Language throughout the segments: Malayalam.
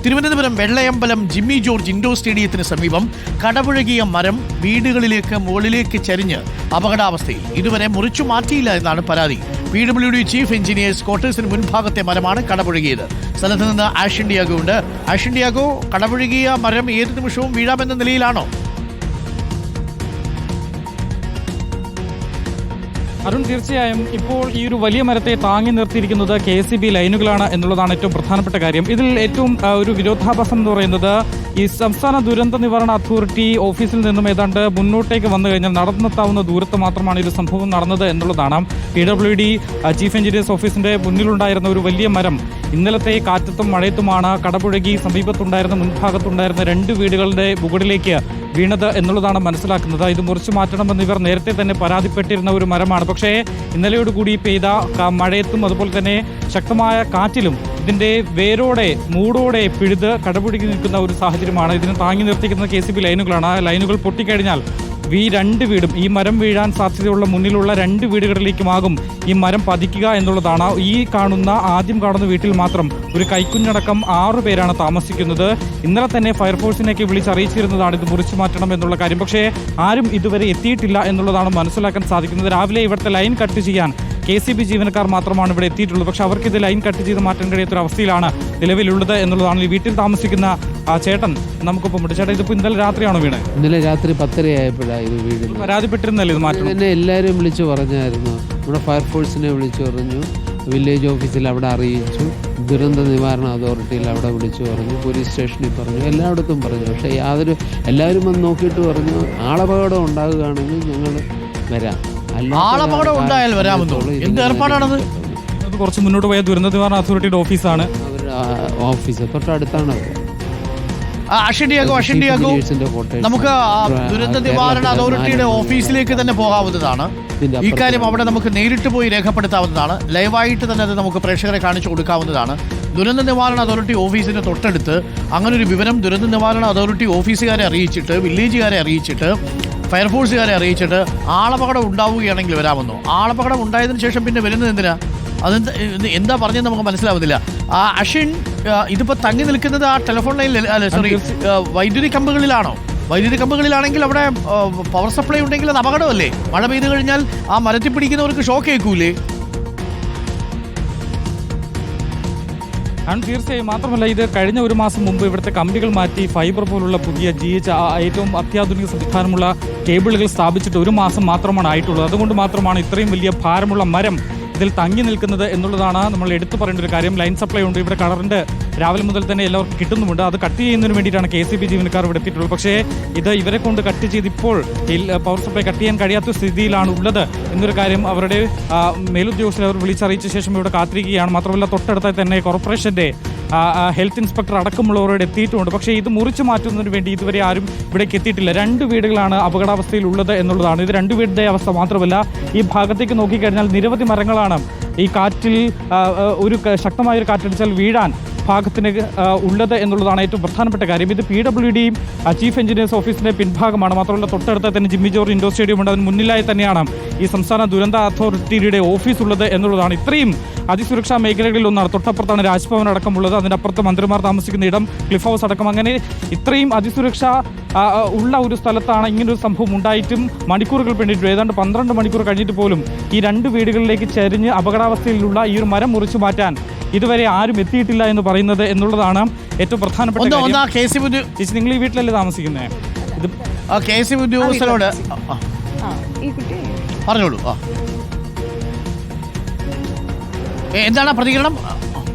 തിരുവനന്തപുരം വെള്ളയമ്പലം ജിമ്മി ജോർജ് ഇൻഡോർ സ്റ്റേഡിയത്തിന് സമീപം കടപുഴകിയ മരം വീടുകളിലേക്ക് മുകളിലേക്ക് ചരിഞ്ഞ് അപകടാവസ്ഥയിൽ. ഇതുവരെ മുറിച്ചു മാറ്റിയില്ല എന്നാണ് പരാതി. PWD ചീഫ് എഞ്ചിനീയേഴ്സ് ക്വാർട്ടേഴ്സിന് മുൻഭാഗത്തെ മരമാണ് കടപുഴകിയത്. സ്ഥലത്ത് നിന്ന് ആഷൻ ഡിയാഗോ ഉണ്ട്. ആഷൻ ഡിയാഗോ, കടപുഴകിയ മരം ഏത് നിമിഷവും വീഴാമെന്ന നിലയിലാണോ? അരുൺ, തീർച്ചയായും ഇപ്പോൾ ഈ ഒരു വലിയ മരത്തെ താങ്ങി നിർത്തിയിരിക്കുന്നത് KSEB ലൈനുകളാണ് എന്നുള്ളതാണ് ഏറ്റവും പ്രധാനപ്പെട്ട കാര്യം. ഇതിൽ ഏറ്റവും ഒരു വിരോധാഭാസം എന്ന് പറയുന്നത് ഈ സംസ്ഥാന ദുരന്ത നിവാരണ അതോറിറ്റി ഓഫീസിൽ നിന്നും ഏതാണ്ട് മുന്നോട്ടേക്ക് വന്നു കഴിഞ്ഞാൽ നടന്നെത്താവുന്ന ദൂരത്ത് മാത്രമാണ് ഇത് സംഭവം നടന്നത് എന്നുള്ളതാണ്. PWD ചീഫ് എഞ്ചിനീയേഴ്സ് ഓഫീസിന്റെ മുന്നിലുണ്ടായിരുന്ന ഒരു വലിയ മരം ഇന്നലത്തെ കാറ്റത്തും മഴയത്തുമാണ് കടപുഴകി സമീപത്തുണ്ടായിരുന്ന മുൻഭാഗത്തുണ്ടായിരുന്ന 2 വീടുകളുടെ മുകളിലേക്ക് വീണത് എന്നുള്ളതാണ് മനസ്സിലാക്കുന്നത്. ഇത് മുറിച്ചു മാറ്റണമെന്ന് ഇവർ നേരത്തെ തന്നെ പരാതിപ്പെട്ടിരുന്ന ഒരു മരമാണ്. പക്ഷേ ഇന്നലെയോടുകൂടി പെയ്ത മഴയത്തും അതുപോലെ തന്നെ ശക്തമായ കാറ്റിലും ഇതിന്റെ വേരോടെ മൂടോടെ പിഴുത് കടപുഴകി നിൽക്കുന്ന ഒരു സാഹചര്യമാണ്. ഇതിന് താങ്ങി നിർത്തിക്കുന്ന KSEB ലൈനുകളാണ്. ആ ലൈനുകൾ പൊട്ടിക്കഴിഞ്ഞാൽ ഈ 2 വീടും ഈ മരം വീഴാൻ സാധ്യതയുള്ള മുന്നിലുള്ള 2 വീടുകളിലേക്കുമാകും ഈ മരം പതിക്കുക എന്നുള്ളതാണ്. ആദ്യം കാണുന്ന വീട്ടിൽ മാത്രം ഒരു കൈക്കുഞ്ഞടക്കം 6 പേരാണ് താമസിക്കുന്നത്. ഇന്നലെ തന്നെ ഫയർഫോഴ്സിനെയൊക്കെ വിളിച്ചറിയിച്ചിരുന്നതാണ് ഇത് മുറിച്ചു മാറ്റണം എന്നുള്ള കാര്യം. പക്ഷേ ആരും ഇതുവരെ എത്തിയിട്ടില്ല എന്നുള്ളതാണ് മനസ്സിലാക്കാൻ സാധിക്കുന്നത്. രാവിലെ ഇവിടുത്തെ ലൈൻ കട്ട് ചെയ്യാൻ KSEB ജീവനക്കാർ മാത്രമാണ് ഇവിടെ എത്തിയിട്ടുള്ളത്. പക്ഷേ അവർക്ക് ഇത് ലൈൻ കട്ട് ചെയ്ത് മാറ്റാൻ കഴിയാത്തൊരവസ്ഥയിലാണ് നിലവിലുള്ളത് എന്നുള്ളതാണ്. ഈ വീട്ടിൽ താമസിക്കുന്ന ചേട്ടൻ നമുക്കിപ്പം ഉണ്ട്. ചേട്ടാ, ഇതിപ്പോൾ ഇന്നലെ രാത്രിയാണോ വീണേ? ഇന്നലെ രാത്രി 10:30 ആയപ്പോഴാണ് ഇത് വീഴുന്നത്. പരാതിപ്പെട്ടിരുന്നല്ലേ ഇത് മാറ്റം? എന്നെ എല്ലാവരും വിളിച്ചു പറഞ്ഞായിരുന്നു. നമ്മുടെ ഫയർഫോഴ്സിനെ വിളിച്ചു പറഞ്ഞു, വില്ലേജ് ഓഫീസിൽ അവിടെ അറിയിച്ചു, ദുരന്ത നിവാരണ അതോറിറ്റിയിൽ അവിടെ വിളിച്ചു പറഞ്ഞു, പോലീസ് സ്റ്റേഷനിൽ പറഞ്ഞു, എല്ലായിടത്തും പറഞ്ഞു. പക്ഷേ എല്ലാവരും വന്ന് നോക്കിയിട്ട് പറഞ്ഞു ആളപകടം ഉണ്ടാകുകയാണെങ്കിൽ ഞങ്ങൾ വരാം. ആളപകടം ഉണ്ടായാൽ വരാമെന്നോ? എന്ത് ഏർപ്പാടാണത്? കുറച്ച് മുന്നോട്ട് പോയ ദുരന്ത നിവാരണ അതോറിറ്റിയുടെ ഓഫീസാണ്. അവരുടെ ഓഫീസ് തൊട്ടടുത്താണ് അവർ. ആഷൻ ഡിയാഗോ, നമുക്ക് ദുരന്ത നിവാരണ അതോറിറ്റിയുടെ ഓഫീസിലേക്ക് തന്നെ പോകാവുന്നതാണ്. ഇക്കാര്യം അവിടെ നമുക്ക് നേരിട്ട് പോയി രേഖപ്പെടുത്താവുന്നതാണ്. ലൈവായിട്ട് തന്നെ അത് നമുക്ക് പ്രേക്ഷകരെ കാണിച്ചു കൊടുക്കാവുന്നതാണ്. ദുരന്ത നിവാരണ അതോറിറ്റി ഓഫീസിന് തൊട്ടടുത്ത് അങ്ങനെ ഒരു വിവരം ദുരന്ത നിവാരണ അതോറിറ്റി ഓഫീസുകാരെ അറിയിച്ചിട്ട്, വില്ലേജുകാരെ അറിയിച്ചിട്ട്, ഫയർഫോഴ്സുകാരെ അറിയിച്ചിട്ട് ആളപകടം ഉണ്ടാവുകയാണെങ്കിൽ വരാമെന്നോ? ആളപകടം ഉണ്ടായതിനു ശേഷം പിന്നെ വരുന്നത് എന്തിനാ? എന്താ പറഞ്ഞത് നമുക്ക് മനസ്സിലാവുന്നില്ല. അഷിൻ, ഇതിപ്പോ തങ്ങി നിൽക്കുന്നത് ആ ടെലിഫോൺ ലൈനിൽ, വൈദ്യുതി കമ്പുകളിലാണോ? വൈദ്യുതി കമ്പുകളിലാണെങ്കിൽ അവിടെ പവർ സപ്ലൈ ഉണ്ടെങ്കിൽ അത് അപകടമല്ലേ? മഴ പെയ്തു കഴിഞ്ഞാൽ ആ മരത്തിൽ പിടിക്കുന്നവർക്ക് ഷോക്ക് ഏൽക്കൂലേ? തീർച്ചയായും. മാത്രമല്ല, ഇത് കഴിഞ്ഞ ഒരു മാസം മുമ്പ് ഇവിടുത്തെ കമ്പികൾ മാറ്റി ഫൈബർ പോലുള്ള പുതിയ ഏറ്റവും അത്യാധുനിക സംവിധാനമുള്ള കേബിളുകൾ സ്ഥാപിച്ചിട്ട് 1 മാസം മാത്രമാണ് ആയിട്ടുള്ളത്. അതുകൊണ്ട് മാത്രമാണ് ഇത്രയും വലിയ ഭാരമുള്ള മരം ഇതിൽ തങ്ങി നിൽക്കുന്നത് എന്നുള്ളതാണ് നമ്മൾ എടുത്തു പറയേണ്ട ഒരു കാര്യം. ലൈൻ സപ്ലൈ ഉണ്ട്, ഇവിടെ കറണ്ട് രാവിലെ മുതൽ തന്നെ എല്ലാവർക്കും കിട്ടുന്നുമുണ്ട്. അത് കട്ട് ചെയ്യുന്നതിന് വേണ്ടിയിട്ടാണ് KSEB ജീവനക്കാർ ഇവിടെ എത്തിയിട്ടുള്ളത്. പക്ഷേ ഇത് ഇവരെ കൊണ്ട് കട്ട് ചെയ്ത് ഇപ്പോൾ പവർ സപ്ലൈ കട്ട് ചെയ്യാൻ കഴിയാത്ത സ്ഥിതിയിലാണ് ഉള്ളത് എന്നൊരു കാര്യം അവരുടെ മേലുദ്യോഗസ്ഥരെ അവർ വിളിച്ചറിയിച്ച ശേഷം ഇവിടെ കാത്തിരിക്കുകയാണ്. മാത്രമല്ല, തൊട്ടടുത്തായി തന്നെ കോർപ്പറേഷന്റെ ഹെൽത്ത് ഇൻസ്പെക്ടർ അടക്കമുള്ളവരോട് എത്തിയിട്ടുമുണ്ട്. പക്ഷേ ഇത് മുറിച്ചു മാറ്റുന്നതിന് വേണ്ടി ഇതുവരെ ആരും ഇവിടേക്ക് എത്തിയിട്ടില്ല. 2 വീടുകളാണ് അപകടാവസ്ഥയിൽ ഉള്ളത് എന്നുള്ളതാണ്. ഇത് 2 വീടിന്റെ അവസ്ഥ മാത്രമല്ല, ഈ ഭാഗത്തേക്ക് നോക്കിക്കഴിഞ്ഞാൽ നിരവധി മരങ്ങളാണ് ഈ കാറ്റിൽ ഒരു ശക്തമായൊരു കാറ്റടിച്ചാൽ വീഴാൻ ഭാഗത്തിന് ഉള്ളത് എന്നുള്ളതാണ് ഏറ്റവും പ്രധാനപ്പെട്ട കാര്യം. ഇത് PWD ചീഫ് എഞ്ചിനീയേഴ്സ് ഓഫീസിന്റെ പിൻഭാഗമാണ്. മാത്രമല്ല, തൊട്ടടുത്ത് തന്നെ ജിമ്മി ജോർജ് ഇൻഡോർ സ്റ്റേഡിയം ഉണ്ട്. അതിന് മുന്നിലായി തന്നെയാണ് ഈ സംസ്ഥാന ദുരന്ത അതോറിറ്റിയുടെ ഓഫീസ് ഉള്ളത് എന്നുള്ളതാണ്. ഇത്രയും അതിസുരക്ഷാ മേഖലകളിൽ ഒന്നാണ്. തൊട്ടപ്പുറത്താണ് രാജ്ഭവൻ അടക്കമുള്ളത്. അതിൻ്റെ അപ്പുറത്ത് മന്ത്രിമാർ താമസിക്കുന്ന ഇടം, ക്ലിഫ് ഹൗസ് അടക്കം. അങ്ങനെ ഇത്രയും അതിസുരക്ഷ ഉള്ള ഒരു സ്ഥലത്താണ് ഇങ്ങനൊരു സംഭവം ഉണ്ടായിട്ടും മണിക്കൂറുകൾ പിന്നിട്ടു. ഏതാണ്ട് 12 മണിക്കൂർ കഴിഞ്ഞിട്ട് പോലും ഈ 2 വീടുകളിലേക്ക് ചരിഞ്ഞ് അപകടാവസ്ഥയിലുള്ള ഈ ഒരു മരം മുറിച്ചു മാറ്റാൻ ഇതുവരെ ആരും എത്തിയിട്ടില്ല എന്ന് പറയുന്നത് എന്നുള്ളതാണ് ഏറ്റവും പ്രധാനപ്പെട്ട കാര്യം. നിങ്ങൾ ഈ വീട്ടിലല്ലേ താമസിക്കുന്നത്? ഇത് KSEB ഉദ്യോഗസ്ഥരോട് പറഞ്ഞോളൂ. എന്താണ് പ്രതികരണം?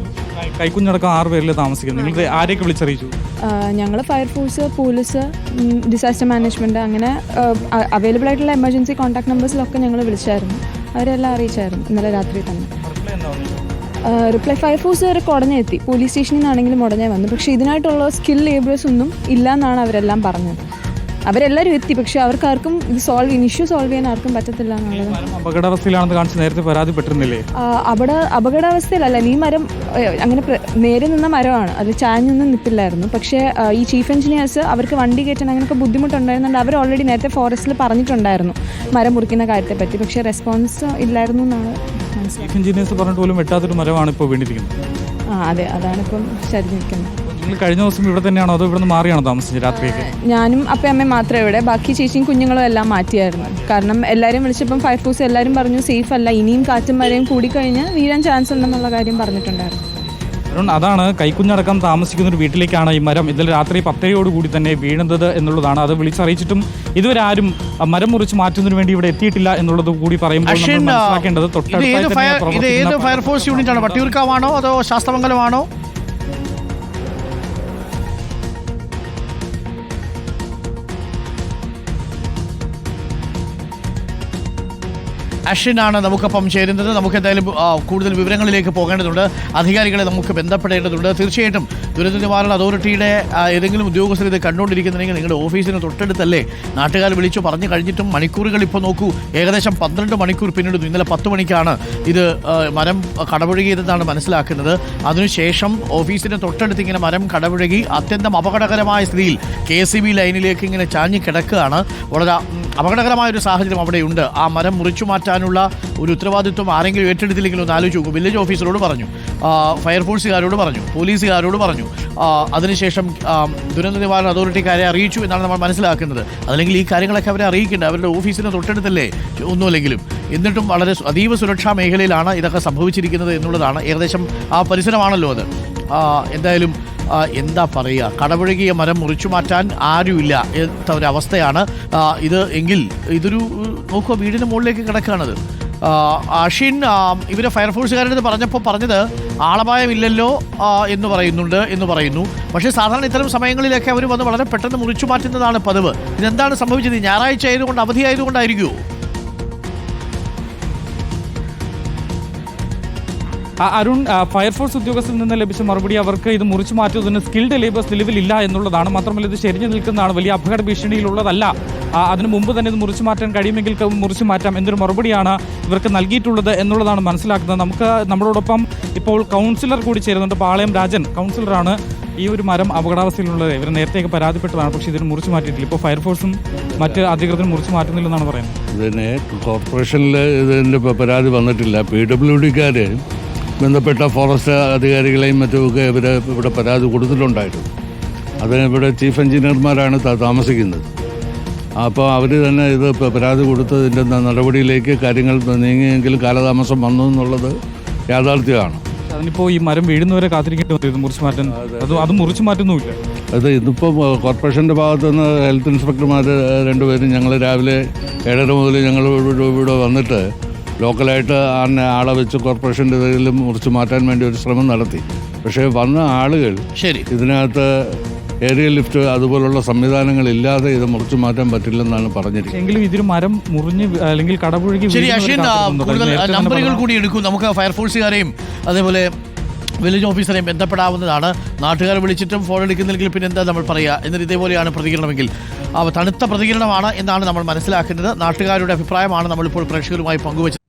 കൈക്കുഞ്ഞടക്കം 6 പേരിൽ താമസിക്കുന്നത്. നിങ്ങൾ ആരെയൊക്കെ വിളിച്ചറിയിച്ചു? ഞങ്ങൾ ഫയർഫോഴ്സ്, പോലീസ്, ഡിസാസ്റ്റർ മാനേജ്മെൻറ്റ്, അങ്ങനെ അവൈലബിൾ ആയിട്ടുള്ള എമർജൻസി കോൺടാക്ട് നമ്പേഴ്സിലൊക്കെ ഞങ്ങൾ വിളിച്ചായിരുന്നു. അവരെല്ലാം അറിയിച്ചായിരുന്നു ഇന്നലെ രാത്രി തന്നെ. റിപ്ലൈ ഫയർഫോഴ്സ് വരെ ഉടനെ എത്തി. പോലീസ് സ്റ്റേഷനിൽ നിന്നാണെങ്കിലും ഉടനെ വന്നു. പക്ഷേ ഇതിനായിട്ടുള്ള സ്കിൽ ലേബേഴ്സ് ഒന്നും ഇല്ല എന്നാണ് അവരെല്ലാം പറഞ്ഞത്. അവരെല്ലാവരും എത്തി, പക്ഷെ അവർക്കാർക്കും ഇത് ഇഷ്യൂ സോൾവ് ചെയ്യാൻ ആർക്കും പറ്റത്തില്ല എന്നുള്ളത്. അപകടാവസ്ഥയിലാണെന്ന് കാണിച്ച് നേരത്തെ പരാതിപ്പെട്ടിരുന്നില്ലേ? അപകടാവസ്ഥയിലല്ല, ഈ മരം അങ്ങനെ നേരെ നിന്ന മരമാണ്, അത് ചാഞ്ഞൊന്നും നിൽപ്പില്ലായിരുന്നു. പക്ഷേ ഈ ചീഫ് എഞ്ചിനീയേഴ്സ് അവർക്ക് വണ്ടി കയറ്റാൻ അങ്ങനെയൊക്കെ ബുദ്ധിമുട്ടുണ്ടായിരുന്നുണ്ട്. അവർ ഓൾറെഡി നേരത്തെ ഫോറസ്റ്റിൽ പറഞ്ഞിട്ടുണ്ടായിരുന്നു മരം മുറിക്കുന്ന കാര്യത്തെപ്പറ്റി. പക്ഷേ റെസ്പോൺസ് ഇല്ലായിരുന്നു എന്നാണ് ചീഫ് എഞ്ചിനീയേഴ്സ് പറഞ്ഞിട്ട് പോലും വെട്ടാത്തൊരു മരമാണ് ഇപ്പോൾ വീണിരിക്കുന്നത്. അതെ, അതാണിപ്പം ചരിഞ്ഞിരിക്കുന്നത്. നിങ്ങൾ കഴിഞ്ഞ ദിവസം ഇവിടെ തന്നെയാണോ അതോ ഇവിടെ നിന്ന് മാറിയാണോ താമസിച്ചത് രാത്രിയൊക്കെ? ഞാനും അപ്പയും അമ്മയും മാത്രമേ ഇവിടെ, ബാക്കി ചേച്ചിയും കുഞ്ഞുങ്ങളും എല്ലാം മാറ്റിയായിരുന്നു. കാരണം എല്ലാവരും വിളിച്ചപ്പം ഫയർഫോഴ്സ് എല്ലാവരും പറഞ്ഞു സേഫ് അല്ല, ഇനിയും കാറ്റും മഴയും കൂടിക്കഴിഞ്ഞാൽ വീഴാൻ ചാൻസ് ഉണ്ടെന്നുള്ള കാര്യം പറഞ്ഞിട്ടുണ്ടായിരുന്നു. അതാണ് കൈക്കുഞ്ഞടക്കം താമസിക്കുന്ന ഒരു വീട്ടിലേക്കാണ് ഈ മരം ഇന്നലെ രാത്രി 10:00 കൂടി തന്നെ വീഴുന്നത് എന്നുള്ളതാണ്. അത് വിളിച്ചറിയിച്ചിട്ടും ഇതുവരെ ആരും മരം മുറിച്ച് മാറ്റുന്നതിന് വേണ്ടി ഇവിടെ എത്തിയിട്ടില്ല എന്നുള്ളത് കൂടി പറയുമ്പോൾ നമ്മൾ മനസ്സിലാക്കേണ്ടത് തൊട്ടടുത്ത ഫയർഫോഴ്സ് യൂണിറ്റ് ആണ്. വട്ടിയൂർക്കാവാണോ അതോ ശാസ്തമംഗലമാണോ? അശ്വിനാണ് നമുക്കൊപ്പം ചേരുന്നത്. നമുക്ക് എന്തായാലും കൂടുതൽ വിവരങ്ങളിലേക്ക് പോകേണ്ടതുണ്ട്. അധികാരികളെ നമുക്ക് ബന്ധപ്പെടേണ്ടതുണ്ട്. തീർച്ചയായിട്ടും ദുരന്ത നിവാരണ അതോറിറ്റിയുടെ ഏതെങ്കിലും ഉദ്യോഗസ്ഥർ ഇത് കണ്ടുകൊണ്ടിരിക്കുന്നുണ്ടെങ്കിൽ നിങ്ങളുടെ ഓഫീസിന് തൊട്ടടുത്തല്ലേ? നാട്ടുകാർ വിളിച്ചു പറഞ്ഞു കഴിഞ്ഞിട്ടും മണിക്കൂറുകൾ ഇപ്പോൾ നോക്കൂ, ഏകദേശം 12 മണിക്കൂർ പിന്നിടുന്നു. ഇന്നലെ 10 മണിക്കാണ് ഇത് മരം കടപുഴകിയതെന്നാണ് മനസ്സിലാക്കുന്നത്. അതിനുശേഷം ഓഫീസിന് തൊട്ടടുത്ത് ഇങ്ങനെ മരം കടപുഴകി അത്യന്തം അപകടകരമായ സ്ഥിതിയിൽ KCB ലൈനിലേക്ക് ഇങ്ങനെ ചാഞ്ഞ് കിടക്കുകയാണ്. വളരെ അപകടകരമായൊരു സാഹചര്യം അവിടെയുണ്ട്. ആ മരം മുറിച്ചു മാറ്റാനുള്ള ഒരു ഉത്തരവാദിത്വം ആരെങ്കിലും ഏറ്റെടുത്തില്ലെങ്കിലും ഒന്ന് ആലോചിച്ച് നോക്കും. വില്ലേജ് ഓഫീസറോട് പറഞ്ഞു, ഫയർഫോഴ്സുകാരോട് പറഞ്ഞു, പോലീസുകാരോട് പറഞ്ഞു. അതിനുശേഷം ദുരന്ത നിവാരണ അതോറിറ്റിക്കാരെ അറിയിച്ചു എന്നാണ് നമ്മൾ മനസ്സിലാക്കുന്നത്. അതല്ലെങ്കിൽ ഈ കാര്യങ്ങളൊക്കെ അവരെ അറിയിക്കേണ്ടത് അവരുടെ ഓഫീസിന് തൊട്ടടുത്തല്ലേ ഒന്നുമില്ലെങ്കിലും. എന്നിട്ടും വളരെ അതീവ സുരക്ഷാ മേഖലയിലാണ് ഇതൊക്കെ സംഭവിച്ചിരിക്കുന്നത് എന്നുള്ളതാണ്. ഏകദേശം ആ പരിസരമാണല്ലോ അത്. എന്തായാലും എന്താ പറയുക, കടപുഴകിയ മരം മുറിച്ചു മാറ്റാൻ ആരുമില്ല എന്ന ഒരവസ്ഥയാണ് ഇത്. എങ്കിൽ ഇതൊരു നോക്കുക, വീടിന് മുകളിലേക്ക് കിടക്കുകയാണത്. അഷിൻ, ഇവരെ ഫയർഫോഴ്സുകാരുടെ പറഞ്ഞപ്പോൾ പറഞ്ഞത് ആളപായമില്ലല്ലോ എന്ന് പറയുന്നു. പക്ഷേ സാധാരണ ഇത്തരം സമയങ്ങളിലൊക്കെ അവർ വന്ന് വളരെ പെട്ടെന്ന് മുറിച്ചു മാറ്റുന്നതാണ് പതിവ്. ഇതെന്താണ് സംഭവിച്ചത്? ഞായറാഴ്ച ആയതുകൊണ്ട്, അവധി ആയതുകൊണ്ടായിരിക്കുമോ? അരുൺ, ഫയർഫോഴ്സ് ഉദ്യോഗസ്ഥരിൽ നിന്ന് ലഭിച്ച മറുപടി അവർക്ക് ഇത് മുറിച്ചു മാറ്റുന്നതിന് സ്കിൽഡ് ലേബേഴ്സ് നിലവിലില്ല എന്നുള്ളതാണ്. മാത്രമല്ല ഇത് ചെരിഞ്ഞു നിൽക്കുന്നതാണ്, വലിയ അപകട ഭീഷണിയിലുള്ളതല്ല. അതിനു മുമ്പ് തന്നെ ഇത് മുറിച്ചു മാറ്റാൻ കഴിയുമെങ്കിൽ മുറിച്ചു മാറ്റാം എന്നൊരു മറുപടിയാണ് ഇവർക്ക് നൽകിയിട്ടുള്ളത് എന്നുള്ളതാണ് മനസ്സിലാക്കുന്നത്. നമുക്ക് നമ്മളോടൊപ്പം ഇപ്പോൾ കൗൺസിലർ കൂടി ചേരുന്നുണ്ട്. പാളയം രാജൻ കൗൺസിലറാണ്. ഈ ഒരു മരം അപകടാവസ്ഥയിലുള്ളത് ഇവർ നേരത്തെയൊക്കെ പരാതിപ്പെട്ടതാണ്, പക്ഷേ ഇതിന് മുറിച്ചു മാറ്റിയിട്ടില്ല. ഇപ്പോൾ ഫയർഫോഴ്സും മറ്റ് അധികൃതരും മുറിച്ചു മാറ്റുന്നില്ലെന്നാണ് പറയുന്നത്. ഇതിന് കോർപ്പറേഷനിൽ ഇതിൻ്റെ പരാതി വന്നിട്ടില്ല. PWDക്കാർ ബന്ധപ്പെട്ട ഫോറസ്റ്റ് അധികാരികളെയും മറ്റുമൊക്കെ ഇവിടെ പരാതി കൊടുത്തിട്ടുണ്ടായിരുന്നു. അതിന് ഇവിടെ ചീഫ് എഞ്ചിനീയർമാരാണ് താമസിക്കുന്നത്. അപ്പോൾ അവർ തന്നെ ഇത് പരാതി കൊടുത്തതിൻ്റെ നടപടിയിലേക്ക് കാര്യങ്ങൾ നീങ്ങിയെങ്കിലും കാലതാമസം വന്നു എന്നുള്ളത് യാഥാർത്ഥ്യമാണ്. അതിനിപ്പോൾ ഈ മരം വീഴുന്നവരെ കാത്തിരിക്കേണ്ടി വരും ഇത് മുറിച്ചു മാറ്റാൻ. അത് മുറിച്ചു മാറ്റുന്നുമില്ല. അത് ഇന്നിപ്പോൾ കോർപ്പറേഷൻ്റെ ഭാഗത്തുനിന്ന് ഹെൽത്ത് ഇൻസ്പെക്ടർമാർ 2 പേരും ഞങ്ങൾ രാവിലെ 7:30 മുതൽ ഞങ്ങൾ ഇവിടെ വന്നിട്ട് ലോക്കലായിട്ട് ആളെ വെച്ച് കോർപ്പറേഷൻ്റെ ഇതിലും മുറിച്ച് മാറ്റാൻ വേണ്ടി ഒരു ശ്രമം നടത്തി. പക്ഷേ വന്ന ആളുകൾ ഇതിനകത്ത് ഏരിയൽ ലിഫ്റ്റ് അതുപോലുള്ള സംവിധാനങ്ങളില്ലാതെ ഇത് മുറിച്ചു മാറ്റാൻ പറ്റില്ലെന്നാണ് പറഞ്ഞിരിക്കുന്നത്. എങ്കിലും ഇതിന് മരം മുറിഞ്ഞ് അല്ലെങ്കിൽ കടപുഴകി. ശരി അശ്വിൻ, കൂടുതൽ നമ്പറുകൾ കൂടി എടുക്കും. നമുക്ക് ഫയർഫോഴ്സുകാരെയും അതേപോലെ വില്ലേജ് ഓഫീസറെയും ബന്ധപ്പെടാവുന്നതാണ്. നാട്ടുകാർ വിളിച്ചിട്ടും ഫോൺ എടുക്കുന്നില്ലെങ്കിൽ പിന്നെ എന്താ നമ്മൾ പറയുക? എന്നിട്ട് ഇതേപോലെയാണ് പ്രതികരണമെങ്കിൽ തണുത്ത പ്രതികരണമാണ് എന്നാണ് നമ്മൾ മനസ്സിലാക്കുന്നത്. നാട്ടുകാരുടെ അഭിപ്രായമാണ് നമ്മളിപ്പോൾ പ്രേക്ഷകരുമായി പങ്കുവച്ചത്.